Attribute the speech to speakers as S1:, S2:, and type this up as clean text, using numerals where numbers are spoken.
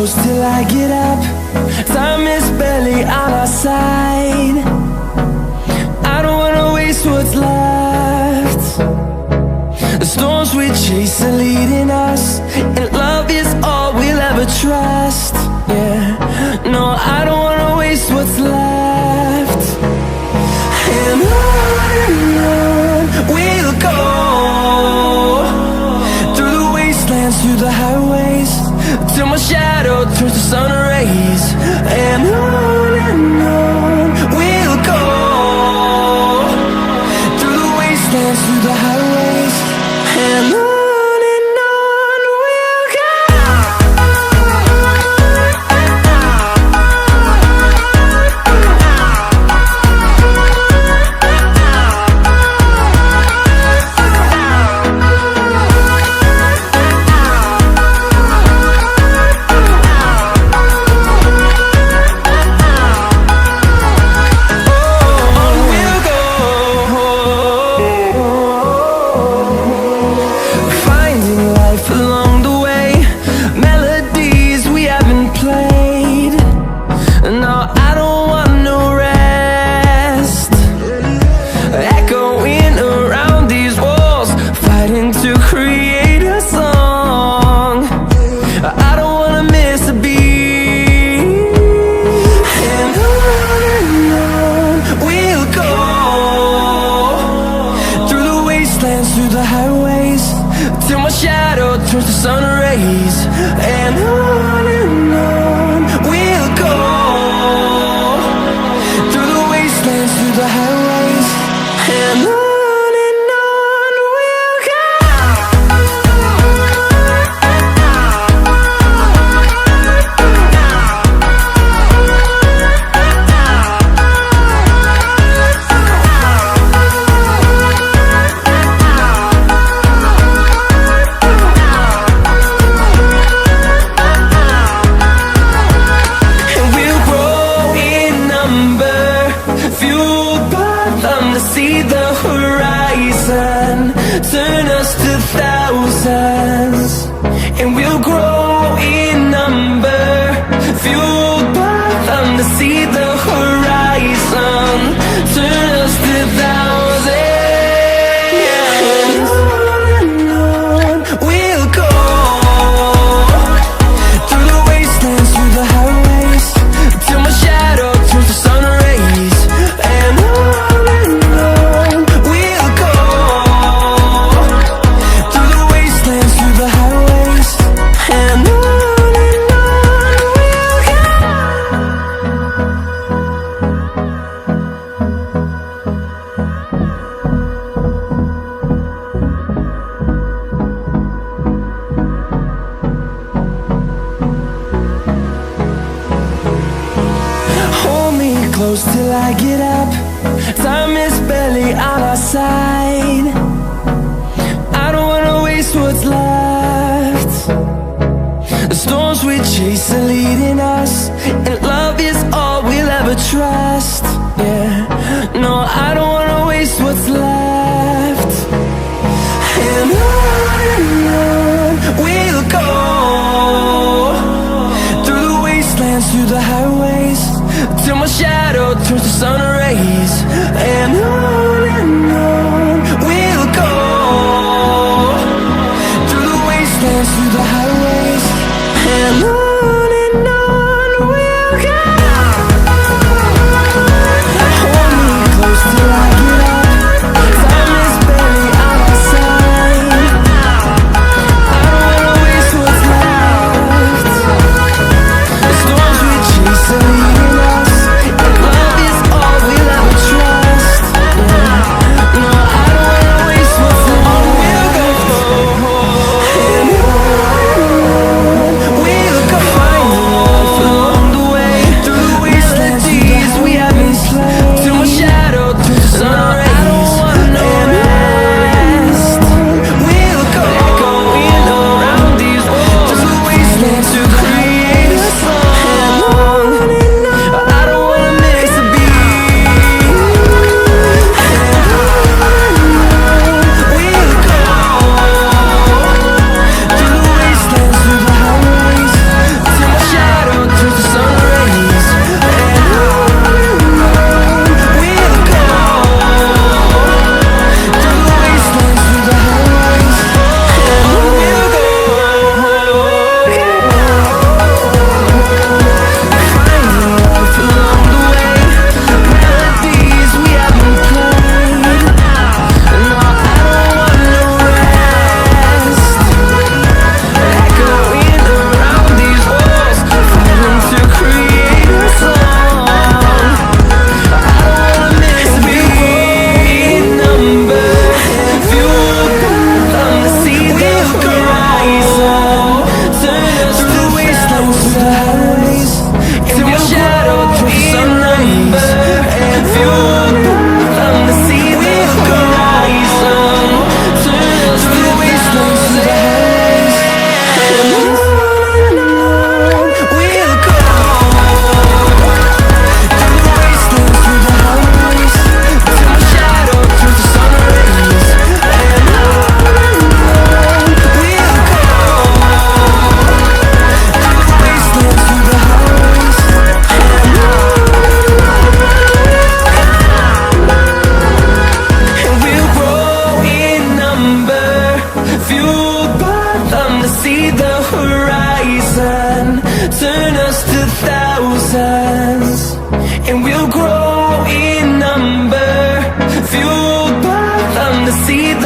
S1: close till I get up. Time is barely on our side. I don't wanna waste what's left. The storms we chase are leading us, and love is all we'll ever trust. Yeah, no, I don't wanna waste what's left. And on we'll go, through the wastelands, through the highways, till my shadow turns to sun rays. And on we'll go, through the wastelands, through the highways, and on we'll go. Through the highways, till my shadow turns to sun rays. And on we'll go, through the wastelands, through the highways, and on we'll go. See the horizon, turn us to thousands, and we'll grow in number, fueled by them to see the horizon, turn us to thousands. And on we'll go, through the wastelands, through the highways, till my shadow turns to sun rays. And close till I get up. Time is barely on our side. I don't wanna waste what's left. The storms we chase are leading us, and love is all we'll ever trust. Yeah, no, I don't wanna waste what's left. And on we'll go, through the wastelands, through the highways, till my shadow turns to sun rays. And on we'll go, through the wastelands, through the highways, and on we'll go. Hold me close till I get up. Time is barely on our side. I don't wanna waste what's left. The storms we chase are leading us, and love is all we'll ever trust. see